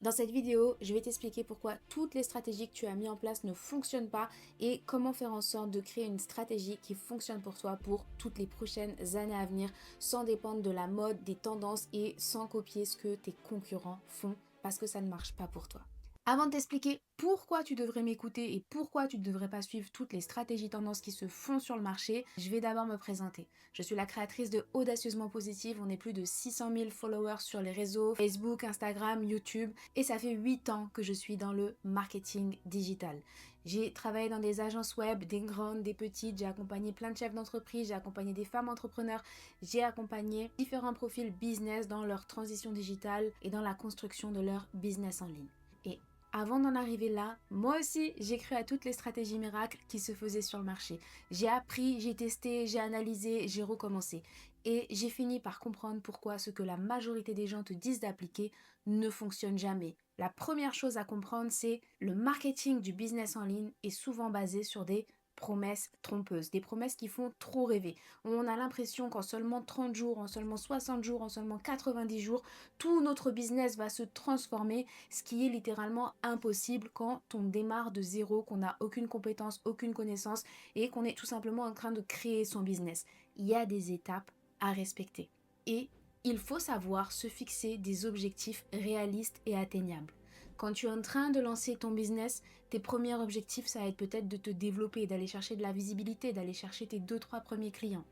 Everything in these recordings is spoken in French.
Dans cette vidéo, je vais t'expliquer pourquoi toutes les stratégies que tu as mis en place ne fonctionnent pas et comment faire en sorte de créer une stratégie qui fonctionne pour toi pour toutes les prochaines années à venir sans dépendre de la mode, des tendances et sans copier ce que tes concurrents font parce que ça ne marche pas pour toi. Avant de t'expliquer pourquoi tu devrais m'écouter et pourquoi tu ne devrais pas suivre toutes les stratégies tendances qui se font sur le marché, je vais d'abord me présenter. Je suis la créatrice de Audacieusement Positive, on est plus de 600 000 followers sur les réseaux Facebook, Instagram, YouTube et ça fait 8 ans que je suis dans le marketing digital. J'ai travaillé dans des agences web, des grandes, des petites, j'ai accompagné plein de chefs d'entreprise, j'ai accompagné des femmes entrepreneurs, j'ai accompagné différents profils business dans leur transition digitale et dans la construction de leur business en ligne. Et avant d'en arriver là, moi aussi, j'ai cru à toutes les stratégies miracles qui se faisaient sur le marché. J'ai appris, j'ai testé, j'ai analysé, j'ai recommencé. Et j'ai fini par comprendre pourquoi ce que la majorité des gens te disent d'appliquer ne fonctionne jamais. La première chose à comprendre, c'est le marketing du business en ligne est souvent basé sur des promesses trompeuses, des promesses qui font trop rêver. On a l'impression qu'en seulement 30 jours, en seulement 60 jours, en seulement 90 jours, tout notre business va se transformer, ce qui est littéralement impossible quand on démarre de zéro, qu'on n'a aucune compétence, aucune connaissance et qu'on est tout simplement en train de créer son business. Il y a des étapes à respecter et il faut savoir se fixer des objectifs réalistes et atteignables. Quand tu es en train de lancer ton business, tes premiers objectifs, ça va être peut-être de te développer, d'aller chercher de la visibilité, d'aller chercher tes 2-3 premiers clients.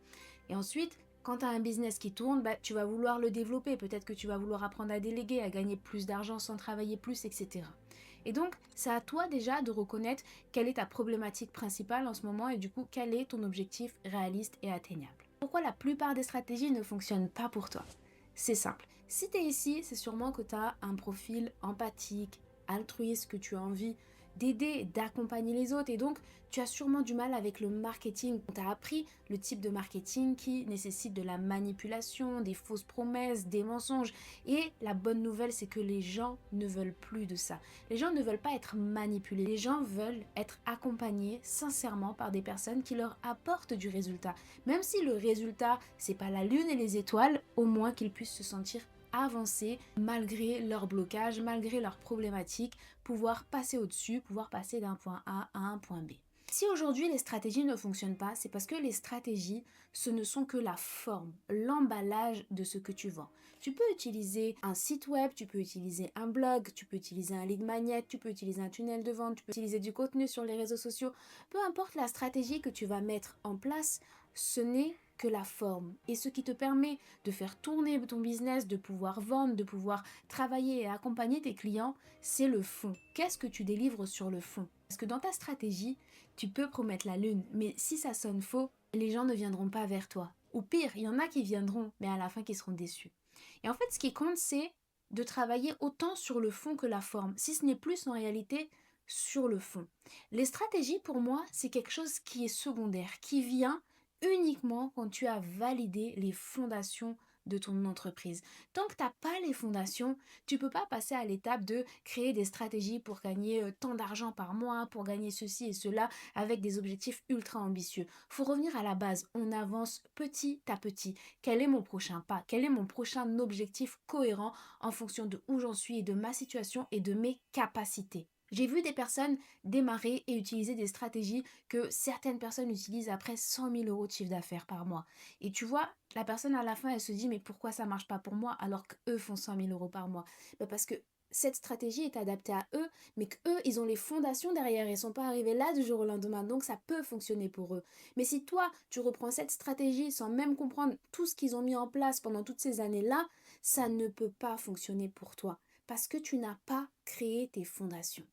Et ensuite, quand tu as un business qui tourne, tu vas vouloir le développer. Peut-être que tu vas vouloir apprendre à déléguer, à gagner plus d'argent sans travailler plus, etc. Et donc, c'est à toi déjà de reconnaître quelle est ta problématique principale en ce moment et du coup, quel est ton objectif réaliste et atteignable. Pourquoi la plupart des stratégies ne fonctionnent pas pour toi ? C'est simple. Si tu es ici, c'est sûrement que tu as un profil empathique, altruiste, que tu as envie d'aider, d'accompagner les autres et donc tu as sûrement du mal avec le marketing. On t'a appris le type de marketing qui nécessite de la manipulation, des fausses promesses, des mensonges et la bonne nouvelle c'est que les gens ne veulent plus de ça. Les gens ne veulent pas être manipulés, les gens veulent être accompagnés sincèrement par des personnes qui leur apportent du résultat. Même si le résultat c'est pas la lune et les étoiles, au moins qu'ils puissent se sentir avancer malgré leurs blocages, malgré leurs problématiques, pouvoir passer au-dessus, pouvoir passer d'un point A à un point B. Si aujourd'hui les stratégies ne fonctionnent pas, c'est parce que les stratégies, ce ne sont que la forme, l'emballage de ce que tu vends. Tu peux utiliser un site web, tu peux utiliser un blog, tu peux utiliser un lead magnet, tu peux utiliser un tunnel de vente, tu peux utiliser du contenu sur les réseaux sociaux. Peu importe la stratégie que tu vas mettre en place, ce n'est que la forme. Et ce qui te permet de faire tourner ton business, de pouvoir vendre, de pouvoir travailler et accompagner tes clients, c'est le fond. Qu'est-ce que tu délivres sur le fond ? Parce que dans ta stratégie, tu peux promettre la lune, mais si ça sonne faux, les gens ne viendront pas vers toi. Ou pire, il y en a qui viendront, mais à la fin qui seront déçus. Et en fait, ce qui compte, c'est de travailler autant sur le fond que la forme, si ce n'est plus en réalité sur le fond. Les stratégies, pour moi, c'est quelque chose qui est secondaire, qui vient uniquement quand tu as validé les fondations de ton entreprise. Tant que tu n'as pas les fondations, tu ne peux pas passer à l'étape de créer des stratégies pour gagner tant d'argent par mois, pour gagner ceci et cela avec des objectifs ultra ambitieux. Faut revenir à la base, on avance petit à petit. Quel est mon prochain pas? Quel est mon prochain objectif cohérent en fonction de où j'en suis et de ma situation et de mes capacités? J'ai vu des personnes démarrer et utiliser des stratégies que certaines personnes utilisent après 100 000 euros de chiffre d'affaires par mois. Et tu vois, la personne à la fin, elle se dit mais pourquoi ça marche pas pour moi alors qu'eux font 100 000 euros par mois? Parce que cette stratégie est adaptée à eux, mais qu'eux, ils ont les fondations derrière, ils sont pas arrivés là du jour au lendemain, donc ça peut fonctionner pour eux. Mais si toi, tu reprends cette stratégie sans même comprendre tout ce qu'ils ont mis en place pendant toutes ces années-là, ça ne peut pas fonctionner pour toi, parce que tu n'as pas créé tes fondations.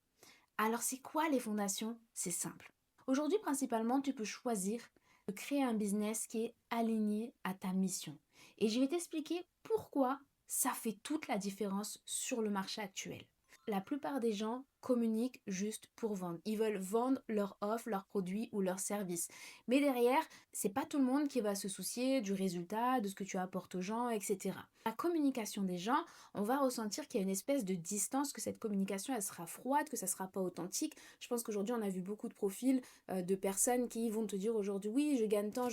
Alors c'est quoi les fondations? C'est simple. Aujourd'hui principalement tu peux choisir de créer un business qui est aligné à ta mission. Et je vais t'expliquer pourquoi ça fait toute la différence sur le marché actuel. la plupart des gens communiquent juste pour vendre. Ils veulent vendre leur offre, leur produit ou leur service. Mais derrière, c'est pas tout le monde qui va se soucier du résultat, de ce que tu apportes aux gens, etc. La communication des gens, on va ressentir qu'il y a une espèce de distance, que cette communication, elle sera froide, que ça sera pas authentique. Je pense qu'aujourd'hui, on a vu beaucoup de profils de personnes qui vont te dire aujourd'hui, oui, je gagne tant,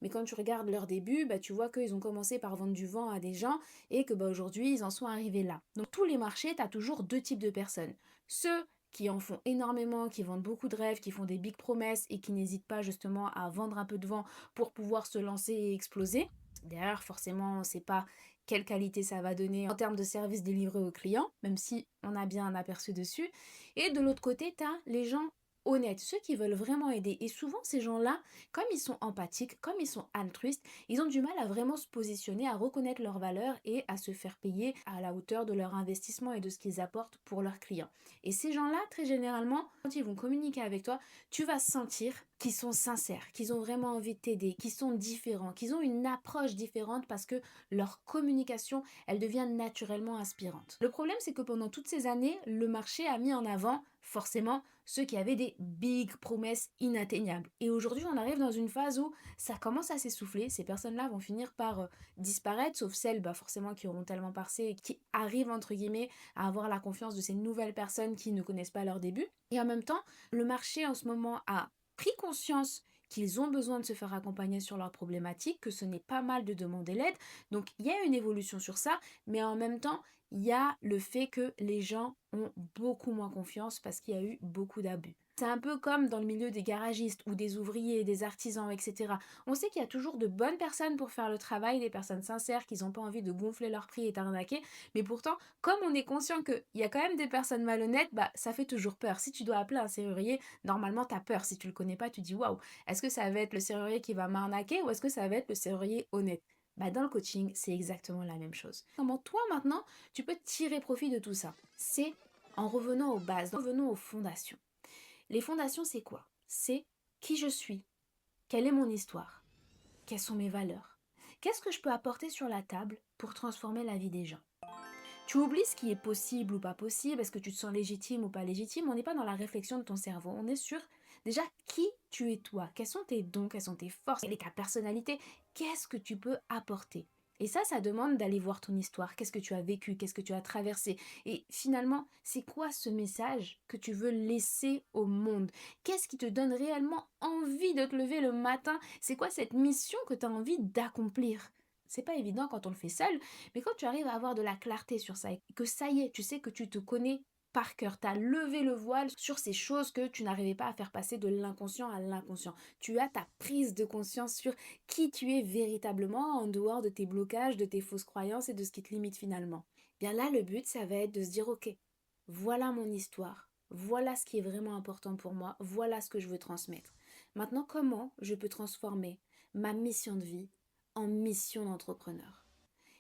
mais quand tu regardes leur début, tu vois qu'ils ont commencé par vendre du vent à des gens et que aujourd'hui, ils en sont arrivés là. Donc, tous les marchés, tu as toujours deux types de personnes. Ceux qui en font énormément, qui vendent beaucoup de rêves, qui font des big promesses et qui n'hésitent pas justement à vendre un peu de vent pour pouvoir se lancer et exploser. D'ailleurs, forcément, on ne sait pas quelle qualité ça va donner en termes de service délivré aux clients, même si on a bien un aperçu dessus. Et de l'autre côté, tu as les gens honnêtes, ceux qui veulent vraiment aider. Et souvent, ces gens-là, comme ils sont empathiques, comme ils sont altruistes, ils ont du mal à vraiment se positionner, à reconnaître leur valeur et à se faire payer à la hauteur de leur investissement et de ce qu'ils apportent pour leurs clients. Et ces gens-là, très généralement, quand ils vont communiquer avec toi, tu vas sentir qu'ils sont sincères, qu'ils ont vraiment envie de t'aider, qu'ils sont différents, qu'ils ont une approche différente parce que leur communication, elle devient naturellement inspirante. Le problème, c'est que pendant toutes ces années, le marché a mis en avant, forcément, ceux qui avaient des big promesses inatteignables. Et aujourd'hui, on arrive dans une phase où ça commence à s'essouffler. Ces personnes-là vont finir par disparaître, sauf celles forcément qui auront tellement passé et qui arrivent entre guillemets à avoir la confiance de ces nouvelles personnes qui ne connaissent pas leur début. Et en même temps, le marché en ce moment a pris conscience qu'ils ont besoin de se faire accompagner sur leurs problématiques, que ce n'est pas mal de demander l'aide. Donc il y a une évolution sur ça, mais en même temps, il y a le fait que les gens ont beaucoup moins confiance parce qu'il y a eu beaucoup d'abus. C'est un peu comme dans le milieu des garagistes ou des ouvriers, des artisans, etc. On sait qu'il y a toujours de bonnes personnes pour faire le travail, des personnes sincères qui n'ont pas envie de gonfler leur prix et t'arnaquer. Mais pourtant, comme on est conscient qu'il y a quand même des personnes malhonnêtes, ça fait toujours peur. Si tu dois appeler un serrurier, normalement tu as peur. Si tu le connais pas, tu dis waouh, est-ce que ça va être le serrurier qui va m'arnaquer ou est-ce que ça va être le serrurier honnête? Dans le coaching, c'est exactement la même chose. Comment toi maintenant, tu peux tirer profit de tout ça? C'est en revenant aux bases, en revenant aux fondations. Les fondations, c'est quoi? C'est qui je suis, quelle est mon histoire, quelles sont mes valeurs, qu'est-ce que je peux apporter sur la table pour transformer la vie des gens. Tu oublies ce qui est possible ou pas possible, est-ce que tu te sens légitime ou pas légitime, on n'est pas dans la réflexion de ton cerveau, on est sur déjà qui tu es toi, quels sont tes dons, quelles sont tes forces, quelle est ta personnalité, qu'est-ce que tu peux apporter. Et ça demande d'aller voir ton histoire, qu'est-ce que tu as vécu, qu'est-ce que tu as traversé. Et finalement, c'est quoi ce message que tu veux laisser au monde? Qu'est-ce qui te donne réellement envie de te lever le matin? C'est quoi cette mission que tu as envie d'accomplir? C'est pas évident quand on le fait seul, mais quand tu arrives à avoir de la clarté sur ça, et que ça y est, tu sais que tu te connais par cœur, tu as levé le voile sur ces choses que tu n'arrivais pas à faire passer de l'inconscient à l'inconscient. Tu as ta prise de conscience sur qui tu es véritablement en dehors de tes blocages, de tes fausses croyances et de ce qui te limite finalement. Bien là, le but, ça va être de se dire, ok, voilà mon histoire, voilà ce qui est vraiment important pour moi, voilà ce que je veux transmettre. Maintenant, comment je peux transformer ma mission de vie en mission d'entrepreneur?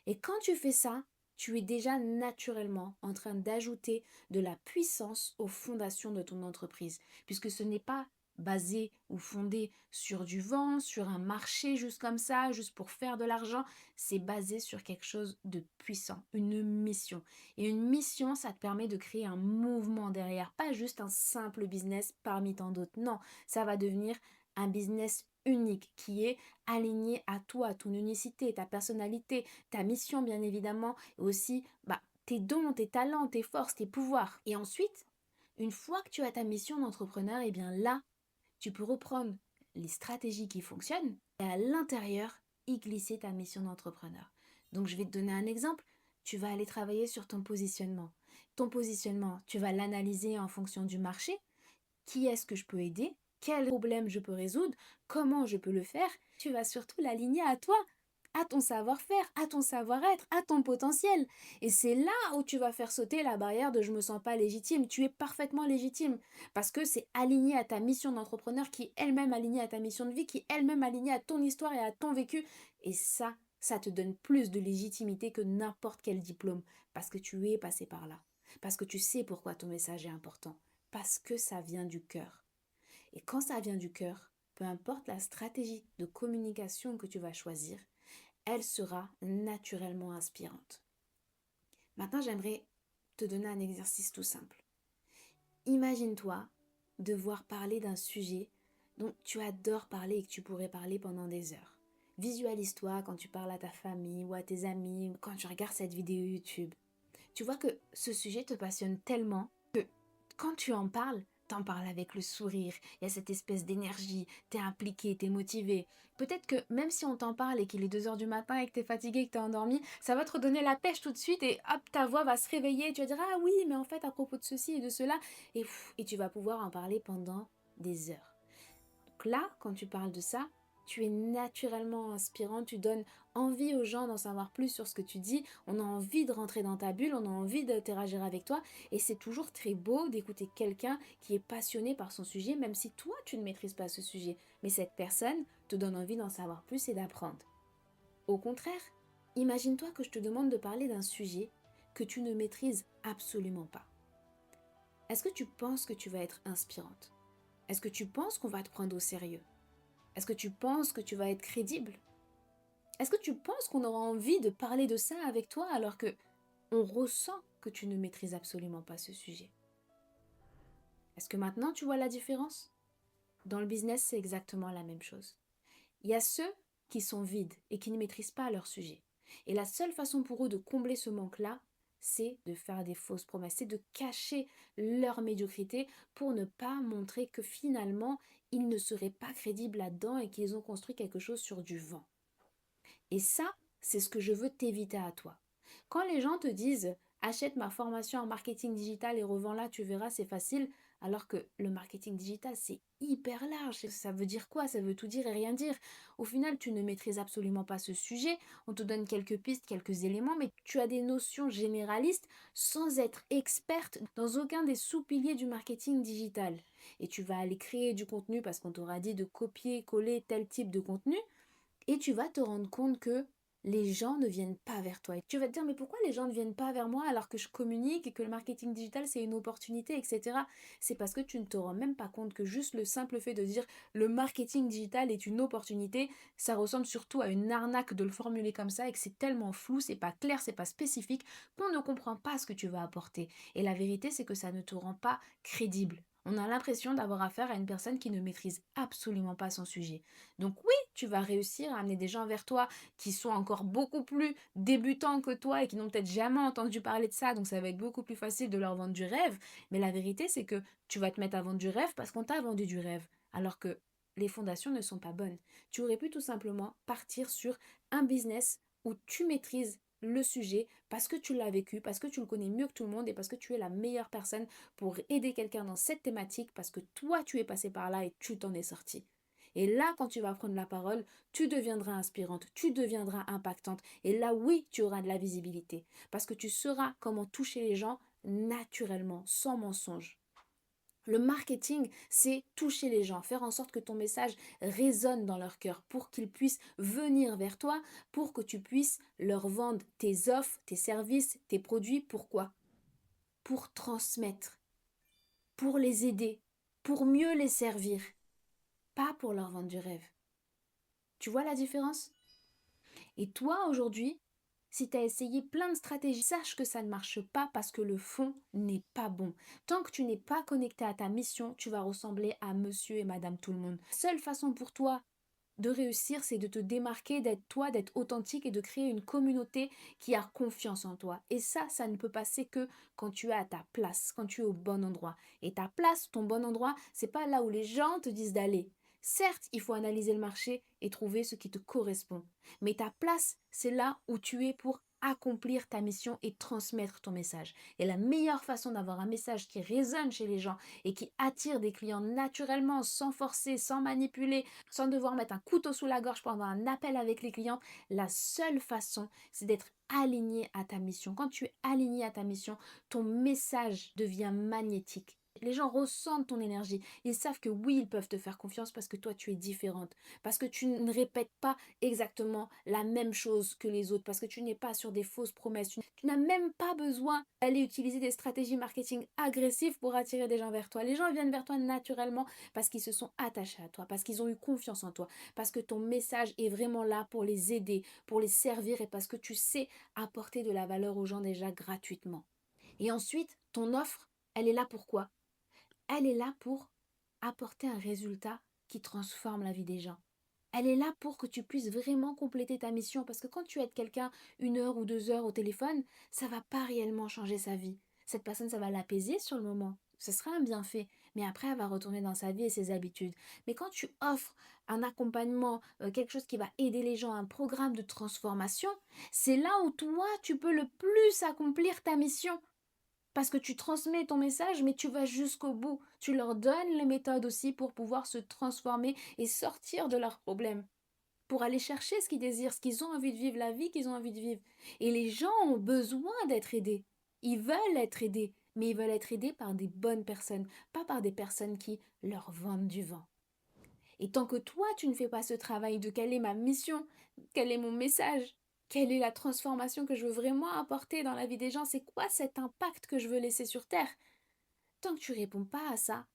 Et quand tu fais ça, tu es déjà naturellement en train d'ajouter de la puissance aux fondations de ton entreprise, puisque ce n'est pas basé ou fondé sur du vent, sur un marché juste comme ça, juste pour faire de l'argent, c'est basé sur quelque chose de puissant, une mission. Et une mission, ça te permet de créer un mouvement derrière, pas juste un simple business parmi tant d'autres. Non, ça va devenir un business unique qui est aligné à toi, ton unicité, ta personnalité, ta mission bien évidemment, et aussi tes dons, tes talents, tes forces, tes pouvoirs. Et ensuite, une fois que tu as ta mission d'entrepreneur, et bien là, tu peux reprendre les stratégies qui fonctionnent et à l'intérieur, y glisser ta mission d'entrepreneur. Donc je vais te donner un exemple. Tu vas aller travailler sur ton positionnement. Ton positionnement, tu vas l'analyser en fonction du marché. Qui est-ce que je peux aider? Quel problème je peux résoudre? Comment je peux le faire? Tu vas surtout l'aligner à toi, à ton savoir-faire, à ton savoir-être, à ton potentiel. Et c'est là où tu vas faire sauter la barrière de je me sens pas légitime. Tu es parfaitement légitime parce que c'est aligné à ta mission d'entrepreneur qui est elle-même alignée à ta mission de vie, qui est elle-même alignée à ton histoire et à ton vécu. Et ça te donne plus de légitimité que n'importe quel diplôme parce que tu es passé par là. Parce que tu sais pourquoi ton message est important. Parce que ça vient du cœur. Et quand ça vient du cœur, peu importe la stratégie de communication que tu vas choisir, elle sera naturellement inspirante. Maintenant, j'aimerais te donner un exercice tout simple. Imagine-toi devoir parler d'un sujet dont tu adores parler et que tu pourrais parler pendant des heures. Visualise-toi quand tu parles à ta famille ou à tes amis, quand tu regardes cette vidéo YouTube. Tu vois que ce sujet te passionne tellement que quand tu en parles, t'en parles avec le sourire, il y a cette espèce d'énergie, t'es impliqué, t'es motivé. Peut-être que même si on t'en parle et qu'il est 2 heures du matin et que t'es fatigué, que t'es endormi, ça va te redonner la pêche tout de suite et hop, ta voix va se réveiller et tu vas dire ah oui, mais en fait à propos de ceci et de cela et tu vas pouvoir en parler pendant des heures. Donc là, quand tu parles de ça, tu es naturellement inspirant, tu donnes envie aux gens d'en savoir plus sur ce que tu dis, on a envie de rentrer dans ta bulle, on a envie d'interagir avec toi et c'est toujours très beau d'écouter quelqu'un qui est passionné par son sujet, même si toi tu ne maîtrises pas ce sujet, mais cette personne te donne envie d'en savoir plus et d'apprendre. Au contraire, imagine-toi que je te demande de parler d'un sujet que tu ne maîtrises absolument pas. Est-ce que tu penses que tu vas être inspirante? Est-ce que tu penses qu'on va te prendre au sérieux? Est-ce que tu penses que tu vas être crédible? Est-ce que tu penses qu'on aura envie de parler de ça avec toi alors que on ressent que tu ne maîtrises absolument pas ce sujet? Est-ce que maintenant tu vois la différence? Dans le business, c'est exactement la même chose. Il y a ceux qui sont vides et qui ne maîtrisent pas leur sujet. Et la seule façon pour eux de combler ce manque-là, c'est de faire des fausses promesses, c'est de cacher leur médiocrité pour ne pas montrer que finalement, ils ne seraient pas crédibles là-dedans et qu'ils ont construit quelque chose sur du vent. Et ça, c'est ce que je veux t'éviter à toi. Quand les gens te disent achète ma formation en marketing digital et revends-la, tu verras, c'est facile, alors que le marketing digital, c'est hyper large. Ça veut dire quoi? Ça veut tout dire et rien dire. Au final, tu ne maîtrises absolument pas ce sujet. On te donne quelques pistes, quelques éléments, mais tu as des notions généralistes sans être experte dans aucun des sous-piliers du marketing digital. Et tu vas aller créer du contenu parce qu'on t'aura dit de copier-coller tel type de contenu. Et tu vas te rendre compte que les gens ne viennent pas vers toi. Et tu vas te dire, mais pourquoi les gens ne viennent pas vers moi alors que je communique et que le marketing digital c'est une opportunité, etc. C'est parce que tu ne te rends même pas compte que juste le simple fait de dire le marketing digital est une opportunité, ça ressemble surtout à une arnaque de le formuler comme ça et que c'est tellement flou, c'est pas clair, c'est pas spécifique qu'on ne comprend pas ce que tu vas apporter. Et la vérité, c'est que ça ne te rend pas crédible. On a l'impression d'avoir affaire à une personne qui ne maîtrise absolument pas son sujet. Donc oui, tu vas réussir à amener des gens vers toi qui sont encore beaucoup plus débutants que toi et qui n'ont peut-être jamais entendu parler de ça, donc ça va être beaucoup plus facile de leur vendre du rêve. Mais la vérité, c'est que tu vas te mettre à vendre du rêve parce qu'on t'a vendu du rêve, alors que les fondations ne sont pas bonnes. Tu aurais pu tout simplement partir sur un business où tu maîtrises le sujet parce que tu l'as vécu, parce que tu le connais mieux que tout le monde et parce que tu es la meilleure personne pour aider quelqu'un dans cette thématique parce que toi tu es passé par là et tu t'en es sorti. Et là, quand tu vas prendre la parole, tu deviendras inspirante, tu deviendras impactante. Et là, oui, tu auras de la visibilité. Parce que tu sauras comment toucher les gens naturellement, sans mensonge. Le marketing, c'est toucher les gens, faire en sorte que ton message résonne dans leur cœur pour qu'ils puissent venir vers toi, pour que tu puisses leur vendre tes offres, tes services, tes produits. Pourquoi? Pour transmettre, pour les aider, pour mieux les servir, pas pour leur vendre du rêve. Tu vois la différence? Et toi, aujourd'hui, si tu as essayé plein de stratégies, sache que ça ne marche pas parce que le fond n'est pas bon. Tant que tu n'es pas connecté à ta mission, tu vas ressembler à monsieur et madame tout le monde. La seule façon pour toi de réussir, c'est de te démarquer, d'être toi, d'être authentique et de créer une communauté qui a confiance en toi. Et ça ne peut passer que quand tu es à ta place, quand tu es au bon endroit. Et ta place, ton bon endroit, c'est pas là où les gens te disent d'aller. Certes, il faut analyser le marché et trouver ce qui te correspond. Mais ta place, c'est là où tu es pour accomplir ta mission et transmettre ton message. Et la meilleure façon d'avoir un message qui résonne chez les gens et qui attire des clients naturellement, sans forcer, sans manipuler, sans devoir mettre un couteau sous la gorge pendant un appel avec les clients, la seule façon, c'est d'être aligné à ta mission. Quand tu es aligné à ta mission, ton message devient magnétique. Les gens ressentent ton énergie. Ils savent que oui, ils peuvent te faire confiance parce que toi, tu es différente. Parce que tu ne répètes pas exactement la même chose que les autres. Parce que tu n'es pas sur des fausses promesses. Tu n'as même pas besoin d'aller utiliser des stratégies marketing agressives pour attirer des gens vers toi. Les gens viennent vers toi naturellement parce qu'ils se sont attachés à toi, parce qu'ils ont eu confiance en toi, parce que ton message est vraiment là pour les aider, pour les servir et parce que tu sais apporter de la valeur aux gens déjà gratuitement. Et ensuite, ton offre, elle est là pour quoi? Elle est là pour apporter un résultat qui transforme la vie des gens. Elle est là pour que tu puisses vraiment compléter ta mission. Parce que quand tu aides quelqu'un 1 heure ou 2 heures au téléphone, ça ne va pas réellement changer sa vie. Cette personne, ça va l'apaiser sur le moment. Ce sera un bienfait. Mais après, elle va retourner dans sa vie et ses habitudes. Mais quand tu offres un accompagnement, quelque chose qui va aider les gens, un programme de transformation, c'est là où toi, tu peux le plus accomplir ta mission. Parce que tu transmets ton message, mais tu vas jusqu'au bout. Tu leur donnes les méthodes aussi pour pouvoir se transformer et sortir de leurs problèmes. Pour aller chercher ce qu'ils désirent, ce qu'ils ont envie de vivre, la vie qu'ils ont envie de vivre. Et les gens ont besoin d'être aidés. Ils veulent être aidés, mais ils veulent être aidés par des bonnes personnes, pas par des personnes qui leur vendent du vent. Et tant que toi, tu ne fais pas ce travail de quelle est ma mission, quel est mon message, quelle est la transformation que je veux vraiment apporter dans la vie des gens, c'est quoi cet impact que je veux laisser sur Terre, tant que tu réponds pas à ça,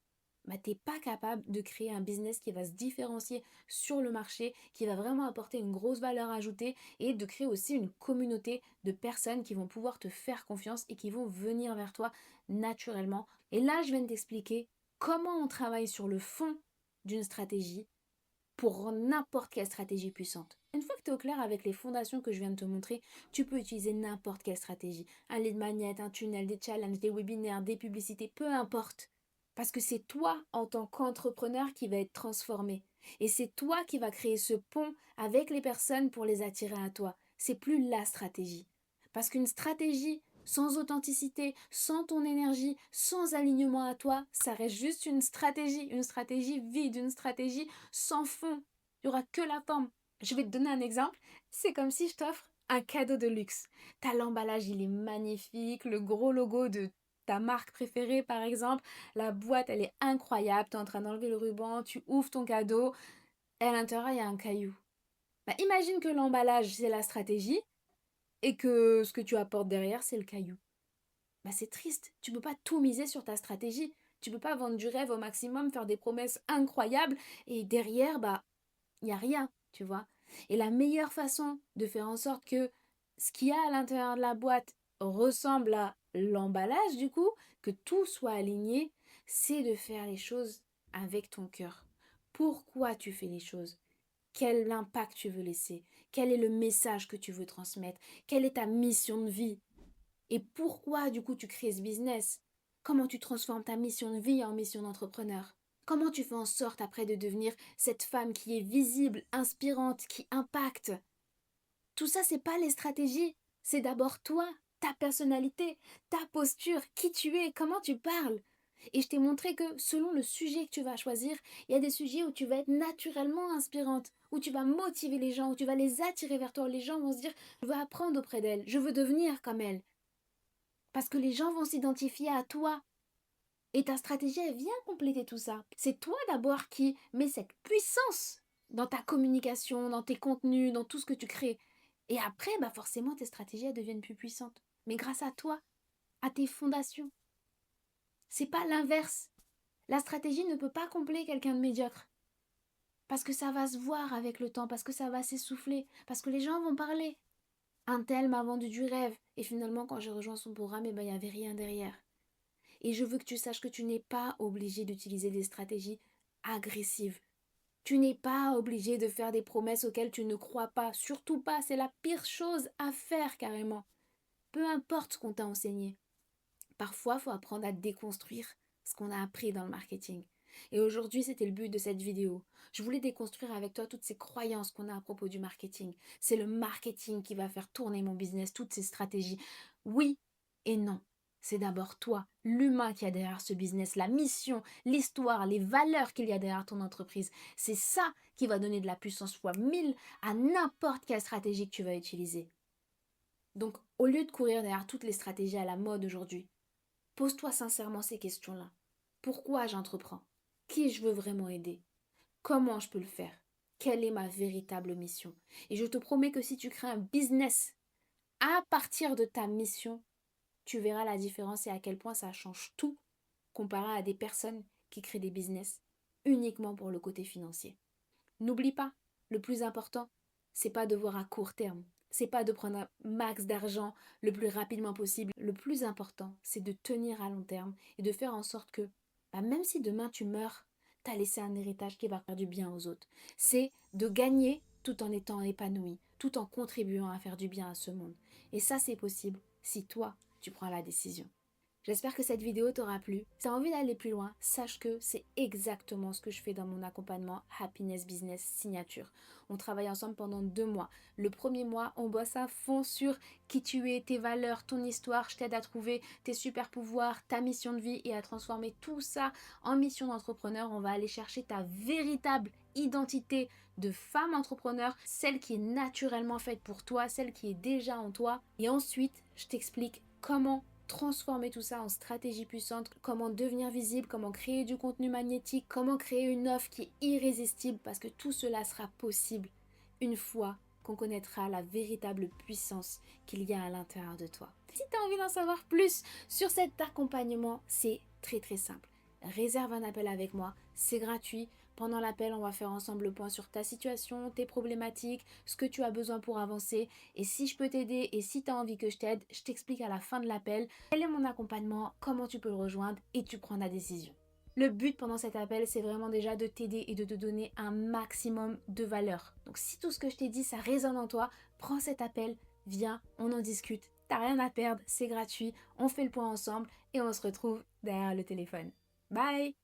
bah, tu n'es pas capable de créer un business qui va se différencier sur le marché, qui va vraiment apporter une grosse valeur ajoutée et de créer aussi une communauté de personnes qui vont pouvoir te faire confiance et qui vont venir vers toi naturellement. Et là, je viens de t'expliquer comment on travaille sur le fond d'une stratégie pour rendre n'importe quelle stratégie puissante. Une fois que tu es au clair avec les fondations que je viens de te montrer, tu peux utiliser n'importe quelle stratégie. Un lead magnet, un tunnel, des challenges, des webinaires, des publicités, peu importe. Parce que c'est toi, en tant qu'entrepreneur, qui va être transformé. Et c'est toi qui va créer ce pont avec les personnes pour les attirer à toi. C'est plus la stratégie. Parce qu'une stratégie sans authenticité, sans ton énergie, sans alignement à toi, ça reste juste une stratégie vide, une stratégie sans fond. Il n'y aura que la forme. Je vais te donner un exemple. C'est comme si je t'offre un cadeau de luxe. T'as l'emballage, il est magnifique, le gros logo de ta marque préférée par exemple, la boîte elle est incroyable, tu es en train d'enlever le ruban, tu ouvres ton cadeau et à l'intérieur il y a un caillou. Bah, imagine que l'emballage c'est la stratégie et que ce que tu apportes derrière c'est le caillou. Bah, c'est triste, tu peux pas tout miser sur ta stratégie. Tu peux pas vendre du rêve au maximum, faire des promesses incroyables et derrière bah il n'y a rien, tu vois. Et la meilleure façon de faire en sorte que ce qu'il y a à l'intérieur de la boîte ressemble à l'emballage, du coup, que tout soit aligné, c'est de faire les choses avec ton cœur. Pourquoi tu fais les choses? Quel impact tu veux laisser? Quel est le message que tu veux transmettre? Quelle est ta mission de vie? Et pourquoi, du coup, tu crées ce business? Comment tu transformes ta mission de vie en mission d'entrepreneur? Comment tu fais en sorte après de devenir cette femme qui est visible, inspirante, qui impacte? Tout ça, c'est pas les stratégies. C'est d'abord toi, ta personnalité, ta posture, qui tu es, comment tu parles. Et je t'ai montré que selon le sujet que tu vas choisir, il y a des sujets où tu vas être naturellement inspirante, où tu vas motiver les gens, où tu vas les attirer vers toi. Les gens vont se dire, je veux apprendre auprès d'elle, je veux devenir comme elle. Parce que les gens vont s'identifier à toi. Et ta stratégie, elle vient compléter tout ça. C'est toi d'abord qui mets cette puissance dans ta communication, dans tes contenus, dans tout ce que tu crées. Et après, bah forcément, tes stratégies, elles deviennent plus puissantes. Mais grâce à toi, à tes fondations. C'est pas l'inverse. La stratégie ne peut pas combler quelqu'un de médiocre. Parce que ça va se voir avec le temps, parce que ça va s'essouffler, parce que les gens vont parler. Un tel m'a vendu du rêve. Et finalement, quand j'ai rejoint son programme, eh ben, il n'y avait rien derrière. Et je veux que tu saches que tu n'es pas obligé d'utiliser des stratégies agressives. Tu n'es pas obligé de faire des promesses auxquelles tu ne crois pas. Surtout pas, c'est la pire chose à faire carrément. Peu importe ce qu'on t'a enseigné. Parfois, il faut apprendre à déconstruire ce qu'on a appris dans le marketing. Et aujourd'hui, c'était le but de cette vidéo. Je voulais déconstruire avec toi toutes ces croyances qu'on a à propos du marketing. C'est le marketing qui va faire tourner mon business, toutes ces stratégies. Oui et non. C'est d'abord toi, l'humain qui a derrière ce business, la mission, l'histoire, les valeurs qu'il y a derrière ton entreprise. C'est ça qui va donner de la puissance fois 1000 à n'importe quelle stratégie que tu vas utiliser. Donc, au lieu de courir derrière toutes les stratégies à la mode aujourd'hui, pose-toi sincèrement ces questions-là. Pourquoi j'entreprends? Qui je veux vraiment aider? Comment je peux le faire? Quelle est ma véritable mission? Et je te promets que si tu crées un business à partir de ta mission, tu verras la différence et à quel point ça change tout comparé à des personnes qui créent des business uniquement pour le côté financier. N'oublie pas, le plus important, c'est pas de voir à court terme, c'est pas de prendre un max d'argent le plus rapidement possible. Le plus important, c'est de tenir à long terme et de faire en sorte que, même si demain tu meurs, tu as laissé un héritage qui va faire du bien aux autres. C'est de gagner tout en étant épanoui, tout en contribuant à faire du bien à ce monde. Et ça, c'est possible si toi, tu prends la décision. J'espère que cette vidéo t'aura plu. Si tu as envie d'aller plus loin, sache que c'est exactement ce que je fais dans mon accompagnement Happiness Business Signature. On travaille ensemble pendant 2 mois. Le premier mois, on bosse à fond sur qui tu es, tes valeurs, ton histoire. Je t'aide à trouver tes super pouvoirs, ta mission de vie et à transformer tout ça en mission d'entrepreneur. On va aller chercher ta véritable identité de femme entrepreneur, celle qui est naturellement faite pour toi, celle qui est déjà en toi. Et ensuite, je t'explique comment transformer tout ça en stratégie puissante, comment devenir visible, comment créer du contenu magnétique, comment créer une offre qui est irrésistible, parce que tout cela sera possible une fois qu'on connaîtra la véritable puissance qu'il y a à l'intérieur de toi. Si tu as envie d'en savoir plus sur cet accompagnement, c'est très très simple. Réserve un appel avec moi, c'est gratuit. Pendant l'appel, on va faire ensemble le point sur ta situation, tes problématiques, ce que tu as besoin pour avancer. Et si je peux t'aider et si tu as envie que je t'aide, je t'explique à la fin de l'appel quel est mon accompagnement, comment tu peux le rejoindre et tu prends la décision. Le but pendant cet appel, c'est vraiment déjà de t'aider et de te donner un maximum de valeur. Donc si tout ce que je t'ai dit, ça résonne en toi, prends cet appel, viens, on en discute. T'as rien à perdre, c'est gratuit, on fait le point ensemble et on se retrouve derrière le téléphone. Bye!